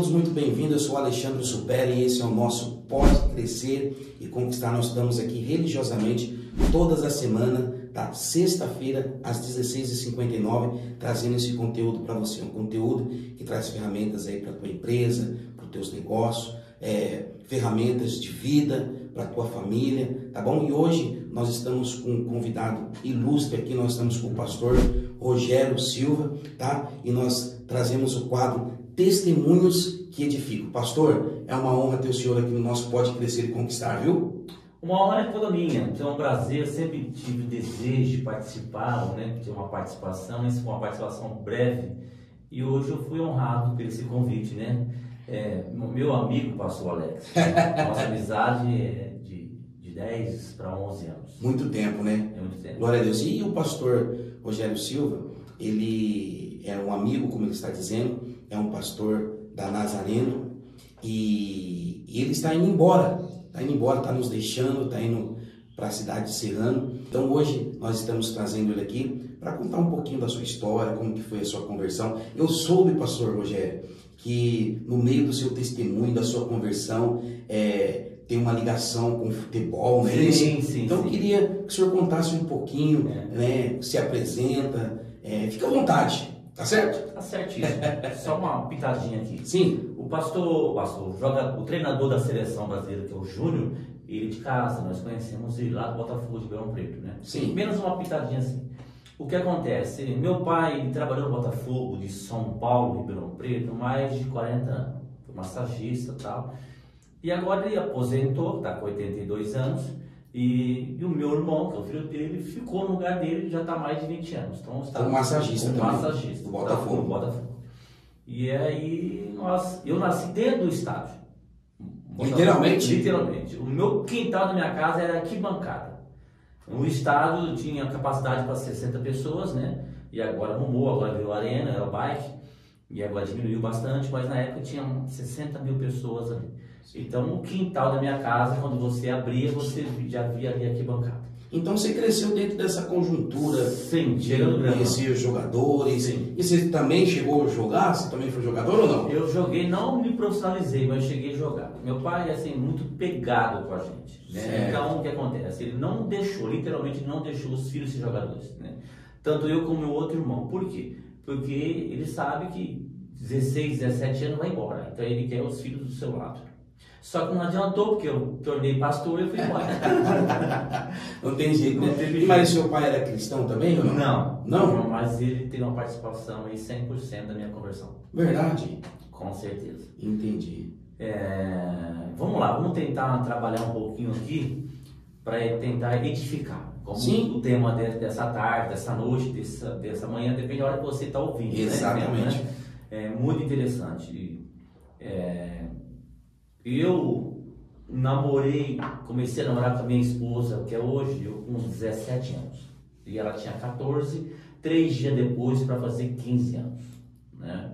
todos muito bem-vindos. Eu sou o Alexandre Supera e esse é o nosso Pode Crescer e Conquistar. Nós estamos aqui religiosamente todas as semanas, da sexta-feira às 16h59, trazendo esse conteúdo para você. Um conteúdo que traz ferramentas aí para a tua empresa, para os teus negócios, ferramentas de vida para a tua família, tá bom? E hoje nós estamos com um convidado ilustre aqui, nós estamos com o pastor Rogério Silva, tá? E nós trazemos o quadro Testemunhos que Edificam. Pastor, é uma honra ter o senhor aqui no nosso Pode Crescer e Conquistar, viu? Uma honra é toda minha, é um prazer, sempre tive o desejo de participar, né, ter uma participação, isso foi uma participação breve, e hoje eu fui honrado por esse convite, né? Meu amigo, pastor Alex, nossa amizade é de 10 para 11 anos. Muito tempo, né? É muito tempo. Glória a Deus. E o pastor Rogério Silva, ele é um amigo, como ele está dizendo, é um pastor da Nazareno, e ele está indo embora, está nos deixando, está indo para a cidade de Serrano. Então hoje nós estamos trazendo ele aqui para contar um pouquinho da sua história, como que foi a sua conversão. Eu soube, pastor Rogério, que no meio do seu testemunho, da sua conversão, tem uma ligação com o futebol, né? Sim. Então eu queria que o senhor contasse um pouquinho, né? Se apresenta, fica à vontade, tá certo? Tá certíssimo. Só uma pitadinha aqui. Sim. O treinador da seleção brasileira, que é o Júnior, ele de casa, nós conhecemos ele lá do Botafogo de Ribeirão Preto, né? Sim. Menos uma pitadinha assim. O que acontece? Meu pai, ele trabalhou no Botafogo de São Paulo, Ribeirão Preto, mais de 40 anos. Foi massagista e tal. E agora ele aposentou, está com 82 anos. E o meu irmão, que é o filho dele, ficou no lugar dele, já está mais de 20 anos. Então, está como massagista também. Massagista. Do Botafogo. Do Botafogo. E aí, eu nasci dentro do estádio. Literalmente? Literalmente. O meu quintal da minha casa era arquibancada. O estádio tinha capacidade para 60 pessoas, né? E agora arrumou, agora virou arena, era o bike. E agora diminuiu bastante, mas na época tinha 60 mil pessoas ali. Então o quintal da minha casa, quando você abria, você já via ali arquibancada. Então você cresceu dentro dessa conjuntura. Sim, de conhecer os jogadores. Sim. E você também chegou a jogar? Você também foi jogador ou não? Eu joguei, não me profissionalizei, mas cheguei a jogar. Meu pai é assim, muito pegado com a gente, né? Então o que acontece? Ele não deixou, literalmente não deixou os filhos ser jogadores, né? Tanto eu como meu outro irmão. Por quê? Porque ele sabe que 16, 17 anos vai embora. Então ele quer os filhos do seu lado. Só que não adiantou, porque eu tornei pastor e eu fui embora. Não tem jeito, né? Mas seu pai era cristão também ou não? Não, mas ele teve uma participação aí 100% da minha conversão. Verdade? Com certeza. Entendi. Vamos lá, vamos tentar trabalhar um pouquinho aqui para tentar edificar. Como Sim. O tema dessa tarde, dessa noite, dessa manhã, depende da hora que você está ouvindo. Exatamente. Né? É muito interessante. Eu comecei a namorar com a minha esposa, que é hoje, eu com uns 17 anos. E ela tinha 14, 3 dias depois para fazer 15 anos, né?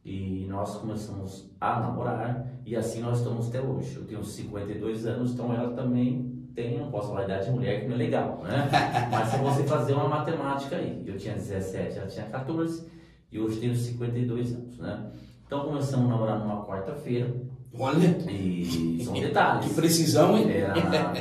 E nós começamos a namorar e assim nós estamos até hoje. Eu tenho 52 anos, então ela também tem, não posso falar a idade de mulher, que não é legal, né? Mas se você fazer uma matemática aí, eu tinha 17, ela tinha 14 e hoje tenho 52 anos, né? Então começamos a namorar numa quarta-feira. Olha! E são detalhes. Que precisão, hein?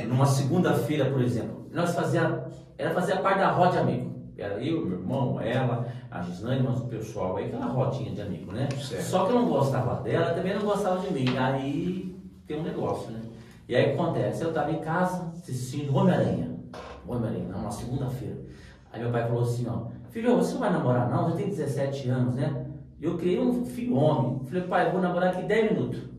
Numa segunda-feira, por exemplo, ela fazia parte da roda de amigo. Era eu, meu irmão, ela, a Gislaine, mas o pessoal aí, aquela rodinha de amigo, né? Certo. Só que eu não gostava dela, também não gostava de mim. Aí tem um negócio, né? E aí o que acontece? Eu estava em casa assistindo Homem-Aranha, numa segunda-feira. Aí meu pai falou assim, ó, filho, você não vai namorar não? Você tem 17 anos, né? Eu criei um filho homem. Falei, pai, eu vou namorar aqui 10 minutos.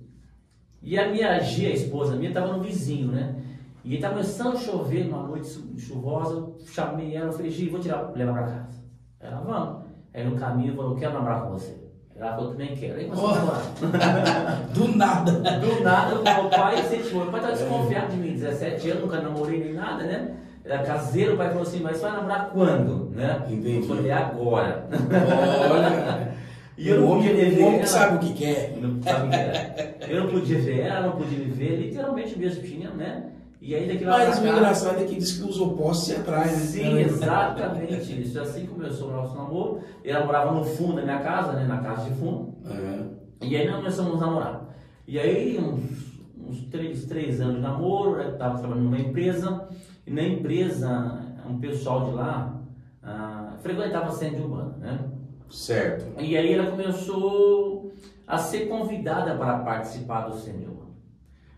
E a minha Gia, a esposa minha, estava no vizinho, né? E estava começando a chover, numa noite chuvosa, eu chamei ela, falei, Gia, vou levar para casa. Ela, vamos. Aí no caminho eu falei, eu quero namorar com você. Ela falou, também quero. Aí começou a namorar. Do nada. Do nada, o meu pai incentivou. Meu pai estava desconfiado de mim, 17 anos, nunca namorei nem nada, né? Era caseiro, o pai falou assim, mas você vai namorar quando? Né? Entendi. Eu falei, agora. Olha. E eu não podia ver ela. Ela Sabe o que quer. Eu não podia ver ela, não podia me ver, literalmente mesmo tinha, né? E aí daqui lá Mas o engraçado é que diz que os opostos se atraem, né? Sim, exatamente isso. Assim começou o nosso namoro. Ela morava no fundo da minha casa, né? Na casa de fundo. E aí nós começamos a namorar. E aí, uns 3 anos de namoro, eu estava trabalhando numa empresa, e na empresa, um pessoal de lá frequentava centro de Umbanda, né? Certo. E aí ela começou a ser convidada para participar do centro de Umbanda.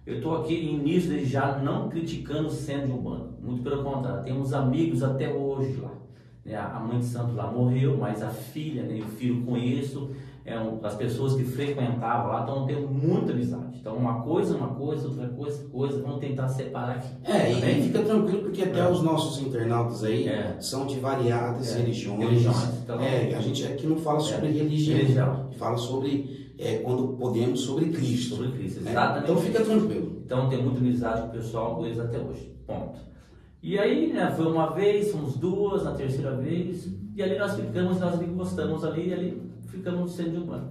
Eu estou aqui, início desde já, não criticando o centro de Umbanda, muito pelo contrário, temos amigos até hoje lá. A mãe de santo lá morreu, mas a filha, né, e o filho conheço, as pessoas que frequentavam lá estão tendo muita amizade. Então uma coisa, outra coisa, vamos tentar separar aqui. E fica tranquilo, porque até os nossos internautas aí são de variadas religiões. Então, a gente aqui não fala sobre religião, fala sobre quando podemos sobre Cristo. Sobre Cristo, né? exatamente. Então fica tranquilo. Então tem muita amizade com o pessoal com eles até hoje. Ponto. E aí, né, foi uma vez, fomos duas, na terceira vez, e ali nós gostamos ali, e ali ficamos no centro de Umbanda.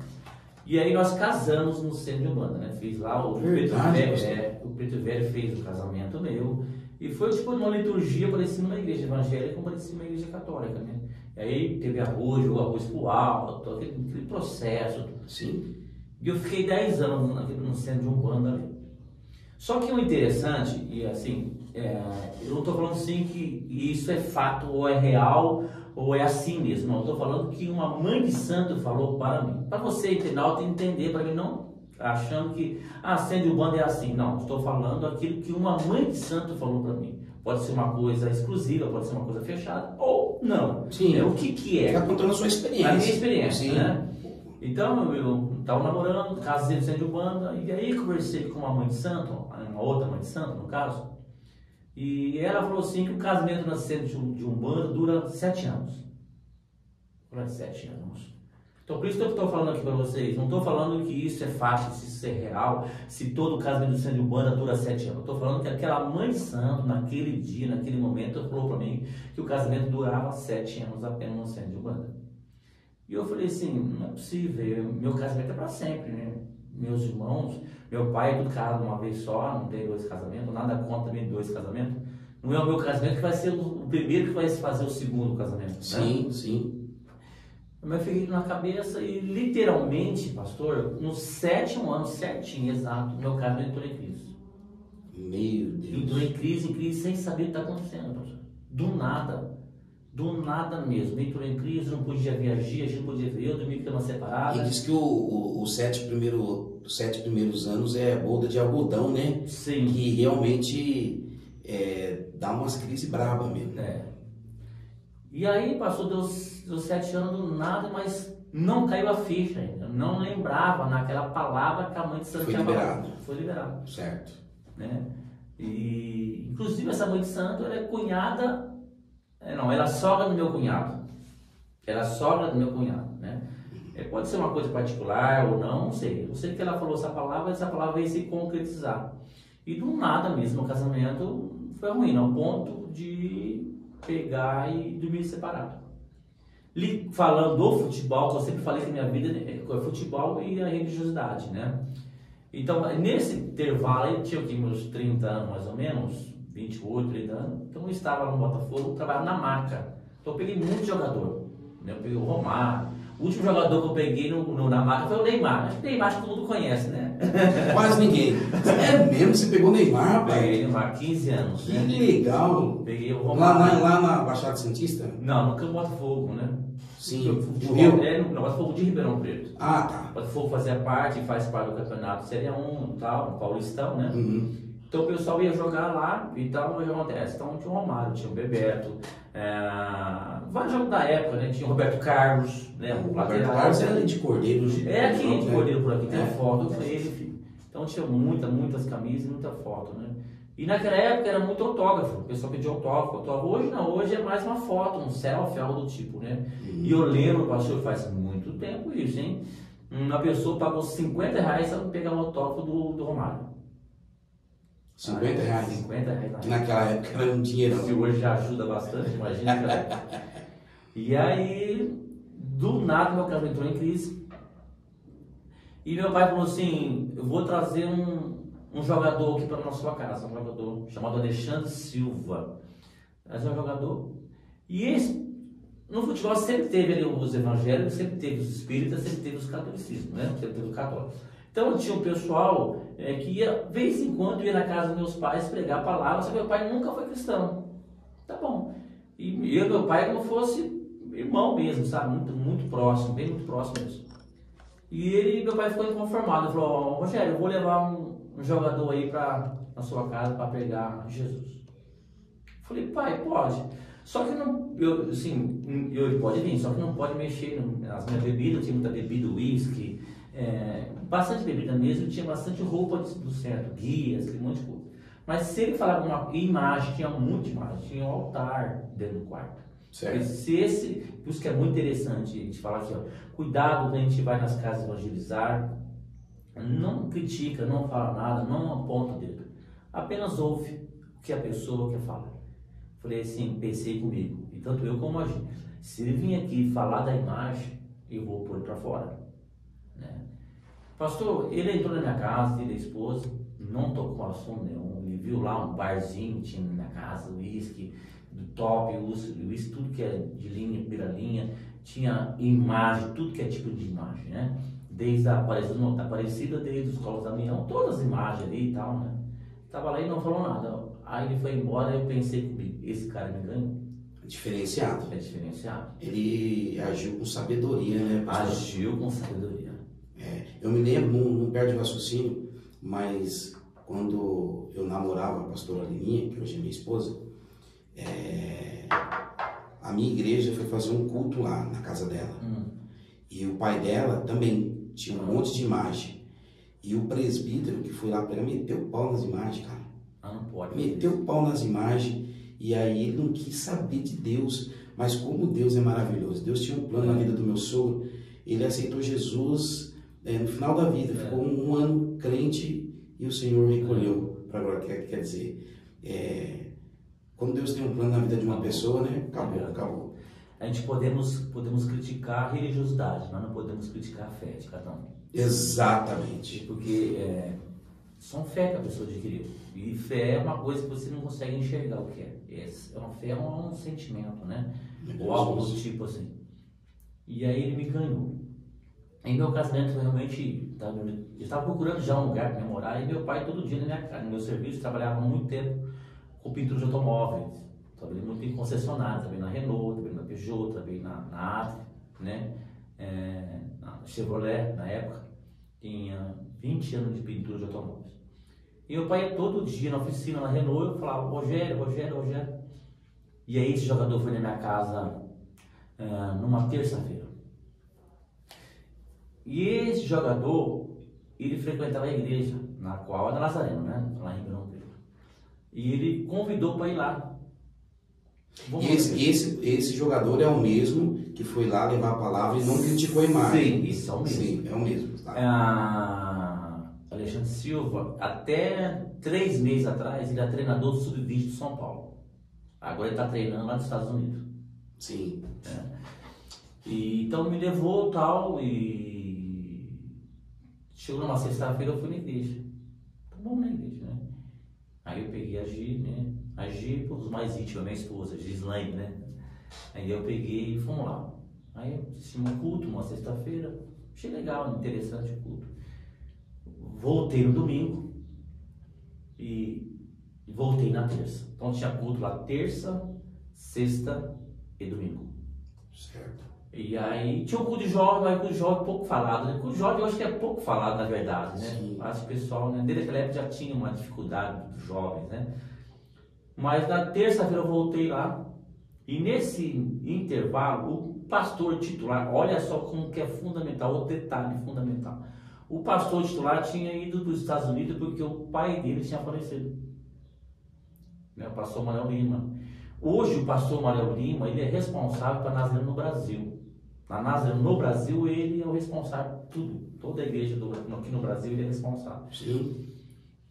E aí nós casamos no centro de Umbanda, né? Fiz lá o Preto Velho fez o casamento meu, e foi tipo uma liturgia parecida numa igreja evangélica, parecia uma igreja católica, né? E aí teve arroz pro alto, aquele processo. Sim. E eu fiquei 10 anos no centro de Umbanda ali. Só que o interessante, e assim, eu não estou falando assim que isso é fato ou é real ou é assim mesmo, não, estou falando que uma mãe de santo falou para mim, para você internauta entender, para mim não achando que centro de Umbanda é assim, não, estou falando aquilo que uma mãe de santo falou para mim. Pode ser uma coisa exclusiva, pode ser uma coisa fechada ou não. Sim. O que é? Está contando a sua experiência. A minha experiência, sim, né? Então, eu estava namorando, casei no centro de Umbanda, e aí conversei com uma mãe de santo, uma outra mãe de santo, no caso, e ela falou assim que o casamento no centro de Umbanda dura 7 anos. Dura 7 anos. Então, por isso que eu estou falando aqui para vocês, não estou falando que isso é fácil, se isso é real, se todo o casamento do centro de Umbanda dura 7 anos. Eu estou falando que aquela mãe de santo, naquele dia, naquele momento, falou para mim que o casamento durava 7 anos apenas no centro de Umbanda. E eu falei assim, não é possível, meu casamento é para sempre, né? Meus irmãos, meu pai é tudo casado uma vez só, não tem 2 casamentos, nada contra também 2 casamentos. Não é o meu casamento que vai ser o primeiro que vai fazer o segundo casamento. Sim, né? sim. Eu fiquei na cabeça e literalmente, pastor, nos 7º ano, certinho, exato, meu casamento entrou em crise. Meu Deus. Entrou em crise, sem saber o que está acontecendo, pastor. Do nada mesmo, entrou em crise, não podia viajar, a gente não podia ver, eu dormi em cama separada. E diz que os 7 primeiros anos é bolda de algodão, né? Sim. Que realmente dá umas crises bravas mesmo. E aí passou dos 7 anos do nada, mas não caiu a ficha ainda. Não lembrava naquela palavra que a mãe de santo tinha falado. Foi liberado. Certo. Né? E inclusive essa mãe de santo, ela é cunhada. Ela é sogra do meu cunhado. Ela é sogra do meu cunhado, né? Pode ser uma coisa particular ou não sei. Eu sei que ela falou essa palavra veio se concretizar. E do nada mesmo, o casamento foi ruim, ao ponto de pegar e dormir separado. Falando do futebol, que eu sempre falei que a minha vida é futebol e a religiosidade, né? Então, nesse intervalo, eu tinha aqui meus 30 anos mais ou menos, 28, 30 anos, então eu estava no Botafogo, trabalhava na marca. Então eu peguei muito jogador, né? Eu peguei o Romário. O último jogador que eu peguei na marca foi o Neymar. Acho que o Neymar todo mundo conhece, né? Quase ninguém. É mesmo? Você pegou o Neymar, rapaz? Peguei o Neymar, 15 anos. Que né? legal. Peguei o Romário. Lá na Baixada Santista? Não, no Campo Botafogo, né? Sim. No Rio? No Botafogo de Ribeirão Preto. Ah, tá. O Botafogo faz parte do campeonato Série 1 e tal, no Paulistão, né? Uhum. Então o pessoal ia jogar lá e tal, o que acontece? Então tinha o Romário, tinha o Bebeto, vários jogos da época, né? Tinha o Roberto Carlos, né? O Roberto Carlos era de Cordeiro. Aqui de Cordeiro por aqui, tem foto com ele, filho. Então tinha muitas camisas e muita foto, né? E naquela época era muito autógrafo, o pessoal pedia autógrafo. Hoje não, hoje é mais uma foto, um selfie, algo do tipo, né? E eu lembro, pastor, faz muito tempo isso, hein? Uma pessoa pagou R$50 para pegar um autógrafo do Romário. R$50? 50 reais. Que naquela época era um dinheiro. Se hoje já ajuda bastante, imagina. E aí, do nada, meu casamento entrou em crise. E meu pai falou assim: eu vou trazer um jogador aqui para a sua casa, um jogador chamado Alexandre Silva. Trazer um jogador. E no futebol sempre teve ali os evangélicos, sempre teve os espíritas, sempre teve os catolicismos, né? Sempre teve os católicos. Então tinha um pessoal que ia, de vez em quando, ia na casa dos meus pais pregar a palavra, só que meu pai nunca foi cristão. Tá bom. E eu e meu pai como fosse irmão mesmo, sabe? Muito, muito próximo, bem muito próximo mesmo. E meu pai ficou inconformado, falou, Rogério, eu vou levar um jogador aí na sua casa para pregar Jesus. Falei, pai, pode. Só que não, ele pode vir, só que não pode mexer nas minhas bebidas, tinha muita bebida, uísque, bastante bebida mesmo, tinha bastante roupa do centro, guias, um monte de coisa. Mas se ele falar uma imagem, tinha muita imagem, tinha um altar dentro do quarto. Certo. Por isso que é muito interessante a gente falar assim, ó, cuidado quando a gente vai nas casas evangelizar, não critica, não fala nada, não aponta o dedo, apenas ouve o que a pessoa quer falar. Falei assim, pensei comigo, e tanto eu como a gente, se ele vir aqui falar da imagem, eu vou pôr para fora. Né? Pastor, ele entrou na minha casa, ele e a esposa, não tocou assunto nenhum, ele viu lá um barzinho, tinha na minha casa, uísque, do top, uísque, tudo que é de linha, primeira linha, tinha imagem, tudo que é tipo de imagem, né? Desde a Aparecida, desde os colos da Damião, todas as imagens ali e tal, né? Tava lá e não falou nada. Aí ele foi embora, eu pensei comigo, esse cara me ganhou. Diferenciado. É diferenciado. Ele agiu com sabedoria, né, pastor? Agiu com sabedoria. Eu me lembro, não perde o raciocínio, mas quando eu namorava a pastora Lininha, que hoje é minha esposa, a minha igreja foi fazer um culto lá na casa dela. E o pai dela também tinha um monte de imagem. E o presbítero que foi lá para ela meteu o pau nas imagens, cara. Não pode. Meteu o pau nas imagens. E aí ele não quis saber de Deus. Mas como Deus é maravilhoso. Deus tinha um plano na vida do meu sogro. Ele aceitou Jesus no final da vida. Ficou um ano crente e o Senhor recolheu para agora. Quer dizer, quando Deus tem um plano na vida de uma pessoa, né? Acabou. A gente podemos criticar a religiosidade, mas não podemos criticar a fé de cada um. Exatamente. Porque são fé que a pessoa adquiriu. E fé é uma coisa que você não consegue enxergar o que é. Uma fé é um sentimento, né? Ou algo do tipo assim. E aí ele me ganhou. Em meu casamento, realmente, eu estava procurando já um lugar para me morar. E meu pai, todo dia no meu serviço, trabalhava muito tempo com pintura de automóveis. Trabalhei muito em concessionária, trabalhei na Renault, trabalhei na Peugeot, trabalhei na Atri, né? Na Chevrolet, na época, tinha 20 anos de pintura de automóveis. E meu pai ia todo dia na oficina, na Renault, eu falava, Rogério. E aí esse jogador foi na minha casa numa terça-feira. E esse jogador, ele frequentava a igreja, na qual era Nazareno, né? Lá em Ribeirão Preto. E ele convidou para ir lá. E esse jogador é o mesmo que foi lá levar a palavra e não criticou a imagem. Sim, isso é o mesmo. Sim, é o mesmo. Tá? Alexandre Silva, até 3 meses atrás, ele é treinador do Sub-20 de São Paulo. Agora ele está treinando lá nos Estados Unidos. Sim. E então me levou tal e chegou numa sexta-feira, eu fui na igreja. Tá bom na igreja, né? Aí eu peguei a Gi, né? A Gi, os mais íntimos, a minha esposa, Gislaine, né? Aí eu peguei e fomos lá. Aí eu assisti um culto, uma sexta-feira. Achei legal, interessante o culto. Voltei no domingo e voltei na terça. Então tinha culto lá terça, sexta e domingo. Certo. E aí tinha o culto de jovem, aí o culto de jovem pouco falado, né? O culto de jovem eu acho que é pouco falado, na verdade, né? Sim. Acho que o pessoal, né, desde aquela época já tinha uma dificuldade dos jovens, né? Mas na terça-feira eu voltei lá e nesse intervalo o pastor titular, olha só como que é fundamental, o detalhe fundamental. O pastor titular tinha ido para os Estados Unidos porque o pai dele tinha falecido. Né? O pastor Manuel Lima. Hoje o pastor Manuel Lima, ele é responsável para Nazareno no Brasil. Na Nazareno no Brasil, ele é o responsável por tudo. Toda a igreja aqui no Brasil, ele é responsável. Sim.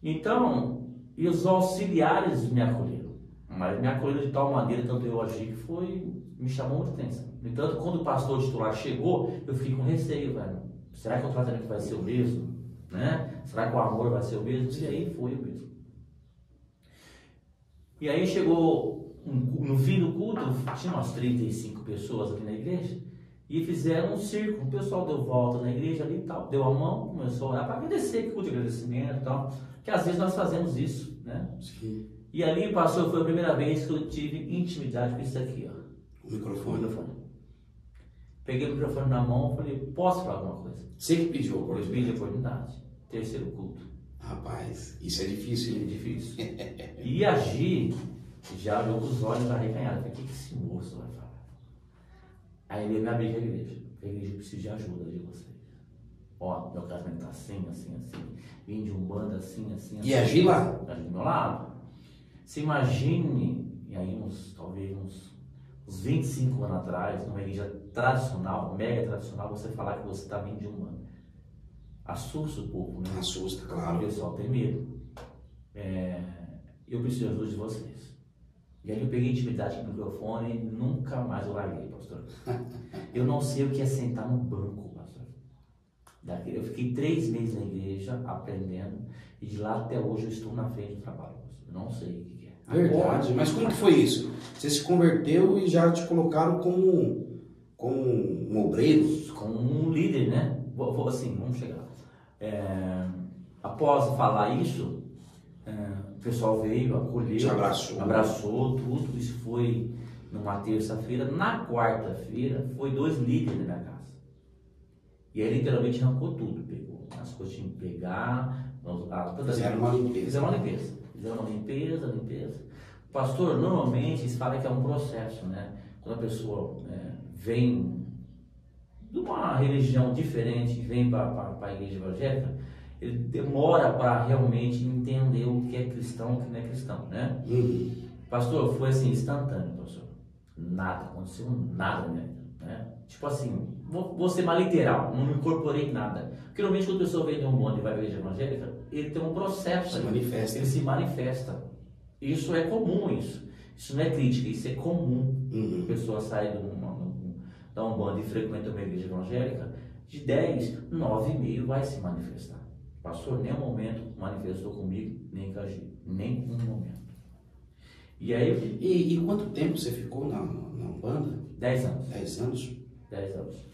Então, e os auxiliares me acolheram. Mas me acolheram de tal maneira, tanto eu agi, que me chamou muita atenção. No entanto, quando o pastor titular chegou, eu fiquei com receio, velho. Será que o tratamento vai ser o mesmo? Né? Será que o amor vai ser o mesmo? E aí foi o mesmo. E aí chegou no fim do culto, tinha umas 35 pessoas aqui na igreja, e fizeram um círculo. O pessoal deu volta na igreja ali e tal, deu a mão, começou a orar para agradecer, que culto de agradecimento e tal, que às vezes nós fazemos isso, né? Sim. E ali, pastor, foi a primeira vez que eu tive intimidade com isso aqui, ó. O microfone. Peguei o microfone na mão e falei, posso falar alguma coisa? Você que pediu a Eu oportunidade. pedi a oportunidade. Terceiro culto. Rapaz, isso é difícil, É hein? difícil. E agir, já olhou com os olhos arreganhados. Falei, o que esse moço vai falar? Aí ele me abriu a igreja. A igreja precisa de ajuda de vocês. Ó, meu casamento tá assim, assim, assim. Vim de Umbanda assim, assim, assim. E agir lá? Agir do meu lado. Você imagine, e aí talvez uns 25 anos atrás, numa igreja tradicional, mega tradicional, você falar que você está vindo de Umbanda. Assusta o povo, né? Assusta, O claro. pessoal tem medo. Eu preciso de ajuda de vocês. E aí eu peguei intimidade com o microfone e nunca mais eu larguei, pastor. Eu não sei o que é sentar no banco, pastor. Eu fiquei 3 meses na igreja aprendendo e de lá até hoje eu estou na frente do trabalho, pastor. Eu não sei o que é. Verdade, mas como que foi isso? Você se converteu e já te colocaram como um obreiro? Como um líder, né? Assim, vamos chegar. Após falar isso, o pessoal veio, acolheu, Te abraçou. Abraçou tudo. Isso foi numa terça-feira. Na quarta-feira, foi 2 líderes na minha casa. E aí literalmente arrancou tudo, pegou as coisas que tinham que pegar, Fizeram uma limpeza. Fizeram uma limpeza. Pastor, normalmente eles falam que é um processo, né? Quando a pessoa vem de uma religião diferente, vem para a igreja evangélica, ele demora para realmente entender o que é cristão e o que não é cristão, né? Pastor, foi assim, instantâneo, pastor. Nada, aconteceu nada, né? Tipo assim, vou ser mais literal, não me incorporei em nada. Porque normalmente quando a pessoa vem de um bonde e vai para a igreja evangélica, ele tem um processo. Ele se manifesta. Isso é comum, isso não é crítica, isso é comum. A pessoa sai da Umbanda e frequenta uma igreja evangélica, de 10, 9,5 vai se manifestar. Pastor, nem um momento manifestou comigo, nem que agi, nem um momento. E aí... E quanto tempo você ficou na Umbanda? 10 anos. 10 anos? 10 anos.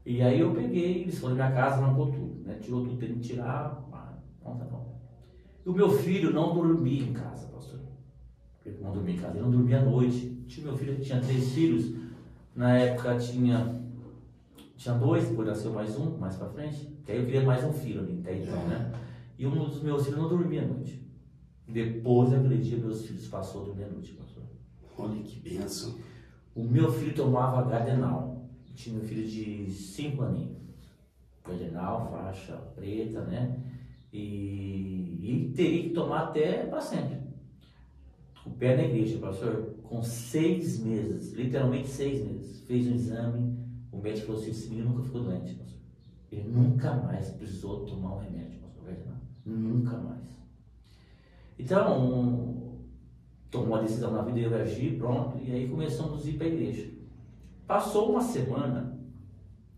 E aí eu peguei, eles foram na minha casa, arrancou tudo, né? Tirou tudo, teve que tirar, não. E o meu filho não dormia em casa, pastor. Ele não dormia em casa, ele não dormia à noite. Meu filho tinha 3 filhos, na época tinha 2, depois nasceu mais um, mais pra frente, que aí eu queria mais um filho ali, até então, né? E um dos meus filhos não dormia à noite. Depois daquele dia, meus filhos passaram a dormir à noite, pastor. Olha que bênção. O meu filho tomava Gardenal. Tinha meu filho de 5 aninhos. Gardenal, faixa preta, né? E teria que tomar até para sempre. O pé na igreja, pastor, com 6 meses, literalmente 6 meses, fez um exame, o médico falou assim, esse menino nunca ficou doente, pastor. Ele nunca mais precisou tomar um remédio, pastor, Gardenal. Nunca mais. Então, tomou uma decisão na vida, eu agi, pronto, e aí começamos a ir para a igreja. Passou uma semana,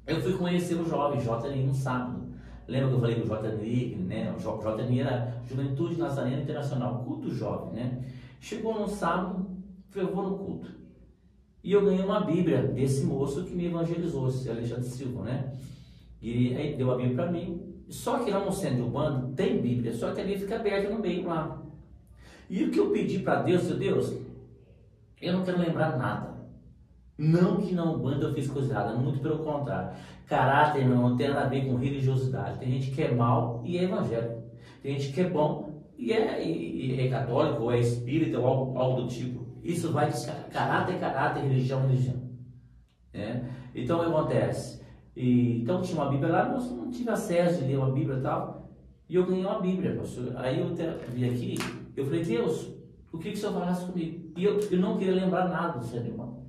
eu fui conhecer o jovem, JNI, no sábado. Lembra que eu falei que o JNI, né? O JNI era Juventude Nazarena Internacional, culto jovem, né? Chegou no sábado, eu vou no culto. E eu ganhei uma Bíblia desse moço que me evangelizou, esse Alexandre Silva, né? E aí deu a Bíblia para mim. Só que lá no centro de Umbanda tem Bíblia, só que a Bíblia fica aberta no meio lá. E o que eu pedi para Deus, Deus, eu não quero lembrar nada. Não que na Umbanda eu fiz coisa errada, muito pelo contrário. Caráter não tem nada a ver com religiosidade. Tem gente que é mal e é evangélico. Tem gente que é bom e é católico, ou é espírita, ou algo do tipo. Isso vai de caráter, religião. Né? Então o que acontece? Então tinha uma Bíblia lá, mas eu não tive acesso de ler uma Bíblia e tal. E eu ganhei uma Bíblia, pastor. Aí eu vi aqui, eu falei, Deus, o que o Senhor falasse comigo? E eu não queria lembrar nada do Senhor, irmão.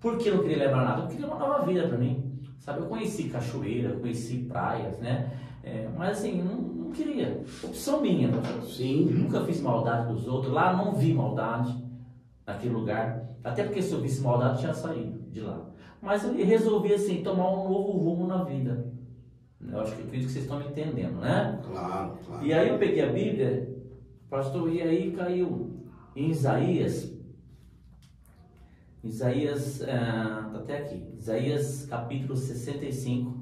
Por que eu não queria lembrar nada? Eu queria uma nova vida para mim. Sabe, eu conheci cachoeira, conheci praias, né? Mas assim, não queria. Opção minha, pastor. Sim. Eu nunca fiz maldade dos outros. Lá não vi maldade naquele lugar. Até porque se eu visse maldade, eu tinha saído de lá. Mas eu resolvi, assim, tomar um novo rumo na vida. Eu acho que é isso que vocês estão me entendendo, né? Claro. E aí eu peguei a Bíblia, pastor, e aí caiu em Isaías Isaías, tá até aqui, Isaías capítulo 65,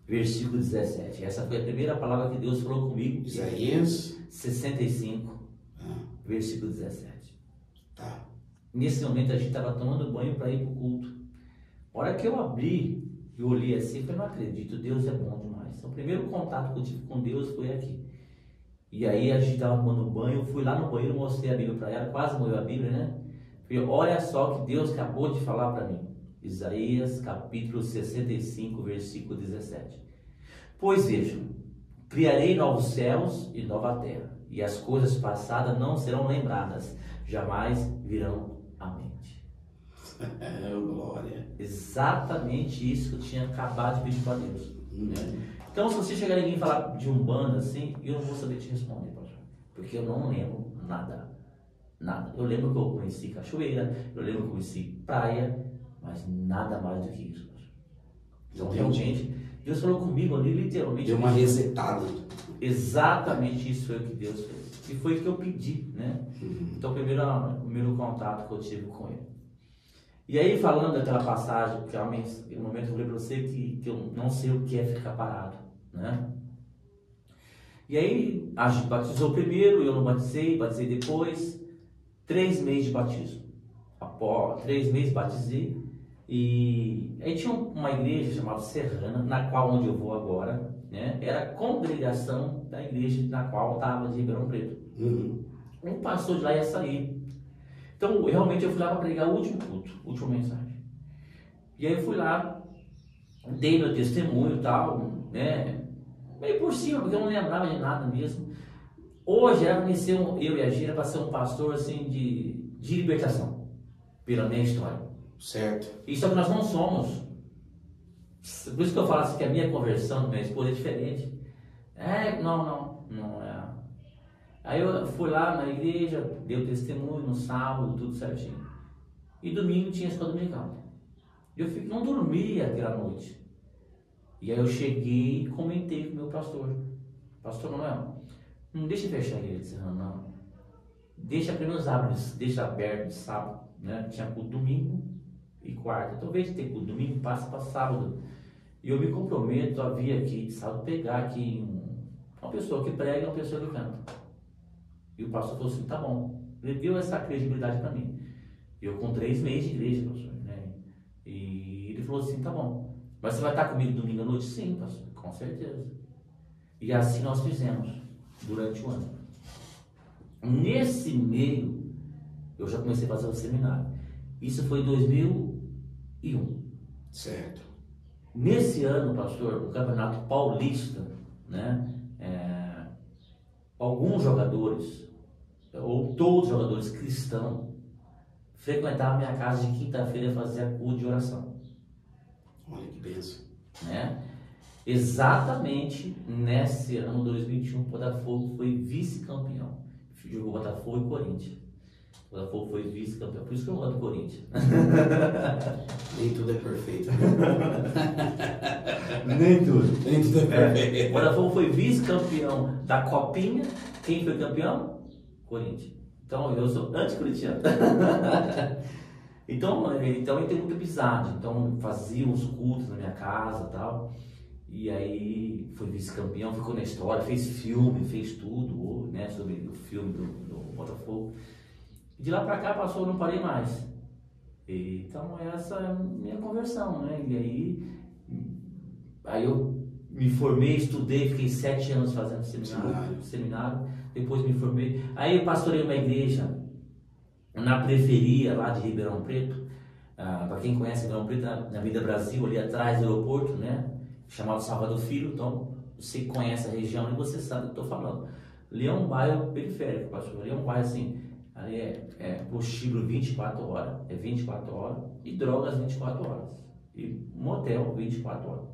versículo 17. Essa foi a primeira palavra que Deus falou comigo. Isaías 65, versículo 17. Tá. Nesse momento a gente estava tomando banho para ir para o culto. A hora que eu abri e olhei assim, eu falei, não acredito, Deus é bom demais. Então, o primeiro contato que eu tive com Deus foi aqui. E aí a gente estava tomando banho, eu fui lá no banheiro, mostrei a Bíblia para ela, quase morreu a Bíblia, né? Falei, olha só o que Deus acabou de falar para mim. Isaías capítulo 65, versículo 17. Pois vejam, criarei novos céus e nova terra, e as coisas passadas não serão lembradas, jamais virão à mente. Glória. Exatamente isso que eu tinha acabado de pedir para Deus. Né? Então, se você chegar em mim e falar de Umbanda assim, eu não vou saber te responder, pastor, porque eu não lembro nada. Nada. Eu lembro que eu conheci cachoeira, eu lembro que eu conheci praia, mas nada mais do que isso, pastor. Então, realmente, Deus falou comigo ali, literalmente. Deu uma resetada. Exatamente isso foi o que Deus fez. E foi o que eu pedi, né? Então, o primeiro contato que eu tive com Ele. E aí, falando daquela passagem, porque no momento eu falei para você que eu não sei o que é ficar parado, né? E aí, a gente batizou primeiro, eu não batizei depois. 3 meses de batismo. Após 3 meses batizei. E aí tinha uma igreja chamada Serrana, na qual onde eu vou agora, né? Era a congregação da igreja na qual eu estava de Ribeirão Preto. Um pastor de lá ia sair. Então, realmente eu fui lá para pregar o último culto, a última mensagem. E aí eu fui lá, dei meu testemunho e tal, né? Meio por cima, porque eu não lembrava de nada mesmo. Hoje era para ser eu e a Gira para ser um pastor assim de libertação, pela minha história. Certo. Isso é que nós não somos. Por isso que eu falo assim que a minha conversão, minha esposa é diferente. Não é. Aí eu fui lá na igreja, dei o testemunho no sábado, tudo certinho. E domingo tinha escola dominical. Não dormia aquela noite. E aí eu cheguei e comentei com o meu pastor. Pastor Manuel, não deixa fechar a igreja de Serrano, não. Deixa primeiro os abertos, deixa aberto de sábado, né? Tinha culto domingo e quarta. Então, ao invés de ter culto domingo, passa para sábado. E eu me comprometo a vir aqui de sábado, pegar aqui uma pessoa que prega e uma pessoa que canta. E o pastor falou assim, tá bom. Ele deu essa credibilidade para mim. Eu com 3 meses de igreja, pastor, né? E ele falou assim, tá bom. Mas você vai estar comigo domingo à noite? Sim, pastor, com certeza. E assim nós fizemos durante o ano. Nesse meio, eu já comecei a fazer o seminário. Isso foi em 2001. Certo. Nesse ano, pastor, o Campeonato Paulista, né? Alguns jogadores, ou todos os jogadores cristãos, frequentavam a minha casa de quinta-feira e faziam culto de oração. Olha que bênção. Né? Exatamente nesse ano 2021, o Botafogo foi vice-campeão. Jogou Botafogo e Corinthians. O Botafogo foi vice-campeão. Por isso que eu gosto do Corinthians. Nem tudo é perfeito. Nem tudo. Nem tudo é perfeito. O Botafogo foi vice-campeão da Copinha. Quem foi campeão? Corinthians. Então eu sou anti-corintiano. Então ele tem muita amizade. Então fazia os cultos na minha casa e tal. E aí foi vice-campeão, ficou na história, fez filme, fez tudo, né, sobre o filme do Botafogo. De lá pra cá passou, eu não parei mais. Então essa é a minha conversão, né? E aí eu me formei, estudei, fiquei 7 anos fazendo seminário, depois me formei. Aí eu pastorei uma igreja na periferia lá de Ribeirão Preto. Para quem conhece Ribeirão Preto, na Avenida Brasil, ali atrás do aeroporto, né? Chamado Salvador Filho. Então você conhece a região e você sabe do que eu estou falando. Ali é um bairro periférico, pastor. Ali é um bairro assim, ali é prostíbulo 24 horas, é 24 horas, e drogas 24 horas, e motel 24 horas.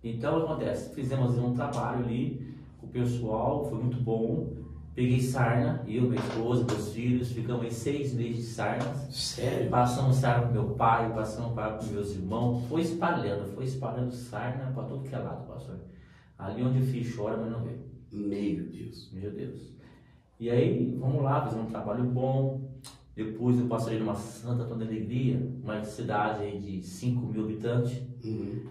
Então acontece, fizemos um trabalho ali com o pessoal, foi muito bom. Peguei sarna, eu, minha esposa, meus filhos, ficamos em 6 meses de sarna. Sério? Passamos sarna para meu pai, passamos para meus irmãos, foi espalhando sarna para tudo que é lado, pastor. Ali onde o filho chora, mas não vê. Meu Deus. Meu Deus. E aí, vamos lá, fizemos um trabalho bom. Depois eu passei numa Santa Antônio da Alegria, uma cidade aí de 5.000 habitantes.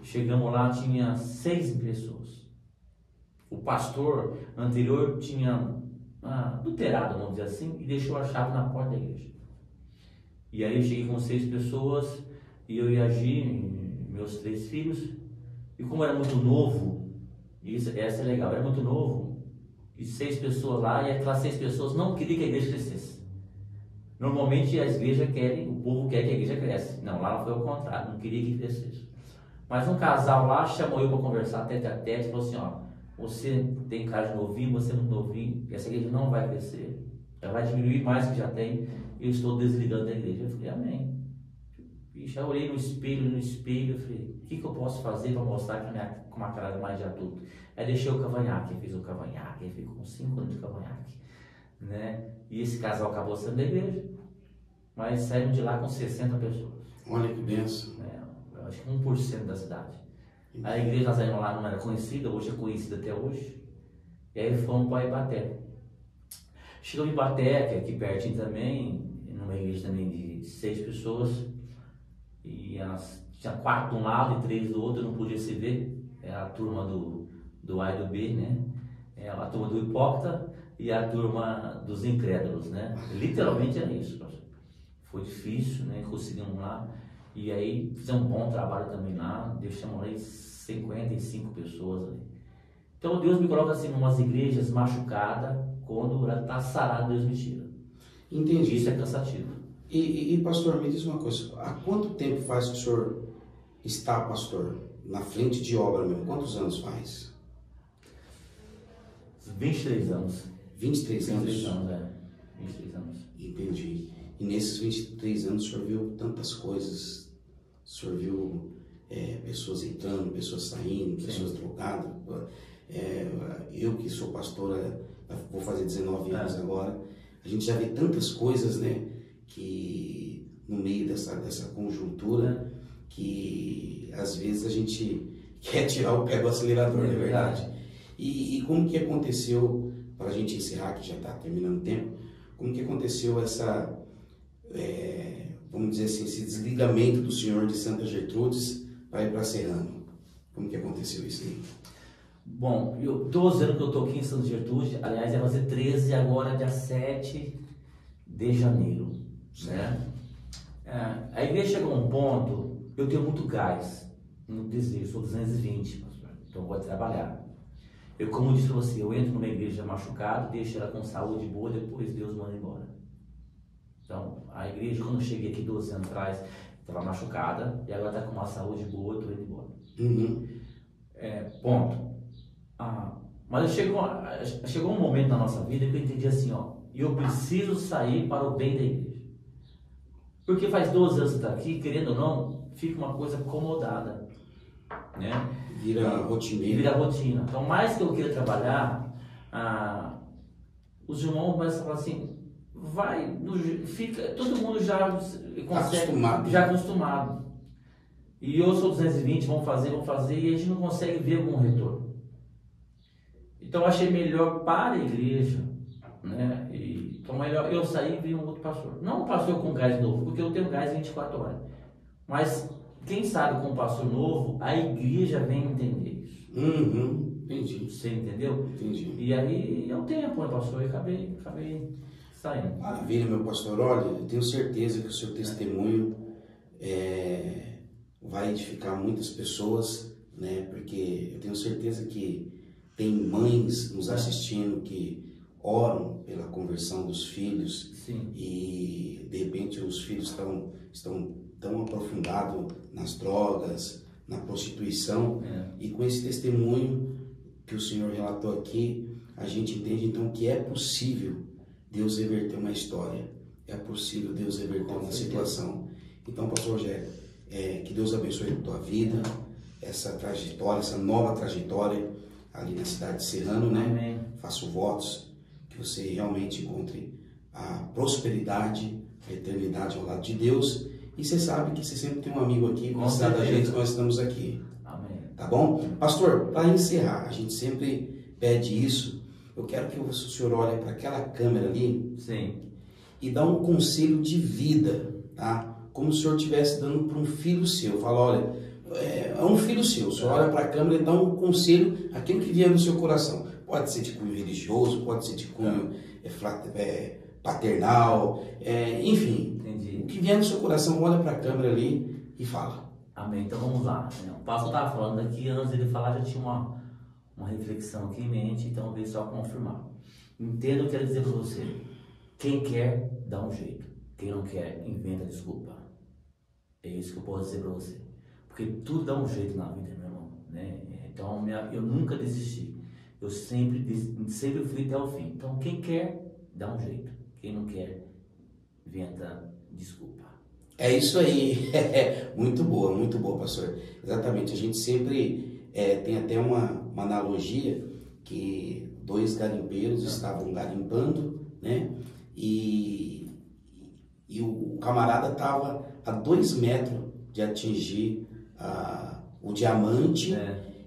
Chegamos lá, tinha 6 pessoas. O pastor anterior tinha adulterado, vamos dizer assim, e deixou a chave na porta da igreja. E aí eu cheguei com 6 pessoas, e eu e a Gi, meus 3 filhos, e como era muito novo, essa é legal, era muito novo, e 6 pessoas lá, e aquelas 6 pessoas não queriam que a igreja crescesse. Normalmente as igrejas querem, o povo quer que a igreja cresça. Não, lá foi o contrário, não queria que crescesse. Mas um casal lá chamou eu para conversar tete a tete e falou assim, ó, você tem cara de novinho, você é muito novinho, essa igreja não vai crescer, ela vai diminuir mais do que já tem, eu estou desligando da igreja. Eu falei, amém. E já olhei no espelho, eu falei, o que eu posso fazer para mostrar que com uma cara mais de adulto? Aí deixei o cavanhaque, fiz o cavanhaque, ficou com 5 anos de cavanhaque, né? E esse casal acabou saindo da igreja, mas saímos de lá com 60 pessoas. Olha que benção. Eu acho que 1% da cidade. A igreja nós saímos lá não era conhecida, hoje é conhecida até hoje. E aí fomos para Ibaté. Chegamos em Ibaté, que é aqui pertinho também, numa igreja também de 6 pessoas. E elas tinha 4 de um lado e 3 do outro, não podia se ver. Era a turma do A e do B, né? A turma do hipócrita e a turma dos incrédulos, né? Literalmente era isso, pastor. Foi difícil, né? Conseguimos lá. E aí fizemos um bom trabalho também lá, deixamos lá 55 pessoas ali. Então Deus me coloca assim em umas igrejas machucadas, quando ela está sarada, Deus me tira. Entendi. Isso é cansativo. E pastor, me diz uma coisa, há quanto tempo faz que o senhor está, pastor, na frente de obra mesmo? Quantos anos faz? 23 anos. 23 anos? 23 anos, 23 anos. Entendi. E nesses 23 anos o senhor viu tantas coisas, o senhor viu pessoas entrando, pessoas saindo, pessoas drogadas. Eu que sou pastor, vou fazer 19 anos agora, a gente já vê tantas coisas, né, que no meio dessa conjuntura, que às vezes a gente quer tirar o pé do acelerador, não é verdade? E como que aconteceu, para a gente encerrar, que já está terminando o tempo, como que aconteceu essa, vamos dizer assim, esse desligamento do senhor de Santa Gertrudes para ir para Serrano? Como que aconteceu isso aí? Bom, 12 anos que eu estou aqui em Santa Gertrudes, aliás, vai fazer 13 agora, dia 7 de janeiro, né? A igreja chegou a um ponto, eu tenho muito gás, no desejo, sou 220, pastor, então eu vou trabalhar. Eu, como eu disse para você, eu entro numa igreja machucada, deixo ela com saúde boa, depois Deus manda embora. Então, a igreja, quando eu cheguei aqui 12 anos atrás, estava machucada, e agora está com uma saúde boa, eu estou indo embora. Ponto. Mas chegou um momento na nossa vida que eu entendi assim, ó, eu preciso sair para o bem da igreja. Porque faz 12 anos que está aqui, querendo ou não, fica uma coisa acomodada, né? Vira rotineiro. Vira rotina. Então, mais que eu queira trabalhar, os irmãos começam a falar assim, todo mundo já consegue, já acostumado. E eu sou 220, vamos fazer, e a gente não consegue ver algum retorno. Então, eu achei melhor para a igreja, né? Então, melhor eu sair e vir um outro pastor. Não um pastor com gás novo, porque eu tenho gás 24 horas. Mas, quem sabe com um pastor novo, a igreja vem entender isso. Entendi. Você entendeu? Entendi. E aí, é o tempo, né, pastor? Eu acabei saindo. Maravilha, meu pastor. Olha, eu tenho certeza que o seu testemunho vai edificar muitas pessoas, né? Porque eu tenho certeza que tem mães nos assistindo que oram pela conversão dos filhos. Sim. E de repente os filhos estão tão aprofundados nas drogas, na prostituição, e com esse testemunho que o senhor relatou aqui, a gente entende então que é possível Deus reverter uma história, é possível Deus reverter uma situação. Então, pastor Rogério, que Deus abençoe a tua vida, essa trajetória, essa nova trajetória ali na cidade de Serrano, né? Amém. Faço votos que você realmente encontre a prosperidade, a eternidade ao lado de Deus. E você sabe que você sempre tem um amigo aqui, precisar da gente, nós estamos aqui. Amém. Tá bom? Pastor, para encerrar, a gente sempre pede isso. Eu quero que o senhor olhe para aquela câmera ali. Sim. e dá um conselho de vida, tá? Como se o senhor estivesse dando para um filho seu. Fala, olha, é um filho seu. O senhor olha para a câmera e dá um conselho, aquilo que vier no seu coração. Pode ser de cunho religioso, pode ser de cunho paternal, enfim. Entendi. O que vier no seu coração, olha para a câmera ali e fala. Amém. Então vamos lá. O pastor estava falando aqui, antes dele falar, já tinha uma reflexão aqui em mente, então veio só confirmar. Entenda o que eu quero dizer para você. Quem quer, dá um jeito. Quem não quer, inventa desculpa. É isso que eu posso dizer para você. Porque tudo dá um jeito na vida, meu irmão. Né? Então eu nunca desisti. Eu sempre fui até o fim. Então quem quer, dá um jeito. Quem não quer, inventa desculpa. É isso aí. Muito boa, pastor. Exatamente. A gente sempre tem até uma analogia que 2 garimpeiros estavam garimpando, né? E o camarada estava a 2 metros de atingir o diamante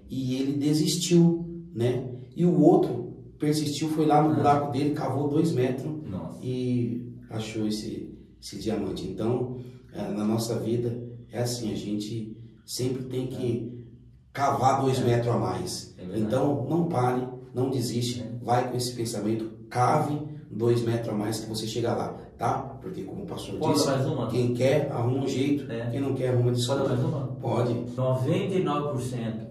e ele desistiu, né? E o outro persistiu, foi lá no buraco dele, cavou 2 metros e achou esse diamante. Então, na nossa vida é assim, a gente sempre tem que cavar 2 metros a mais. Então, não pare, não desiste, vai com esse pensamento, cave 2 metros a mais que você chega lá, tá? Porque como o pastor disse, quem quer arruma um jeito, quem não quer arruma desculpa. Pode mais uma? Pode. 99%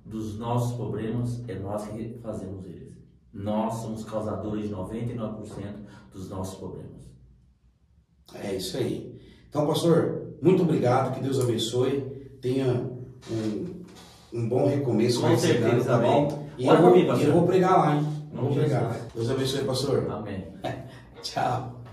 dos nossos problemas é nós que fazemos eles. Nós somos causadores de 99% dos nossos problemas. É isso aí. Então, pastor, muito obrigado, que Deus abençoe, tenha um bom recomeço. Com certeza, tá bom? E eu vou pregar lá, hein? Vamos pregar. Deus abençoe, pastor. Amém. Tchau.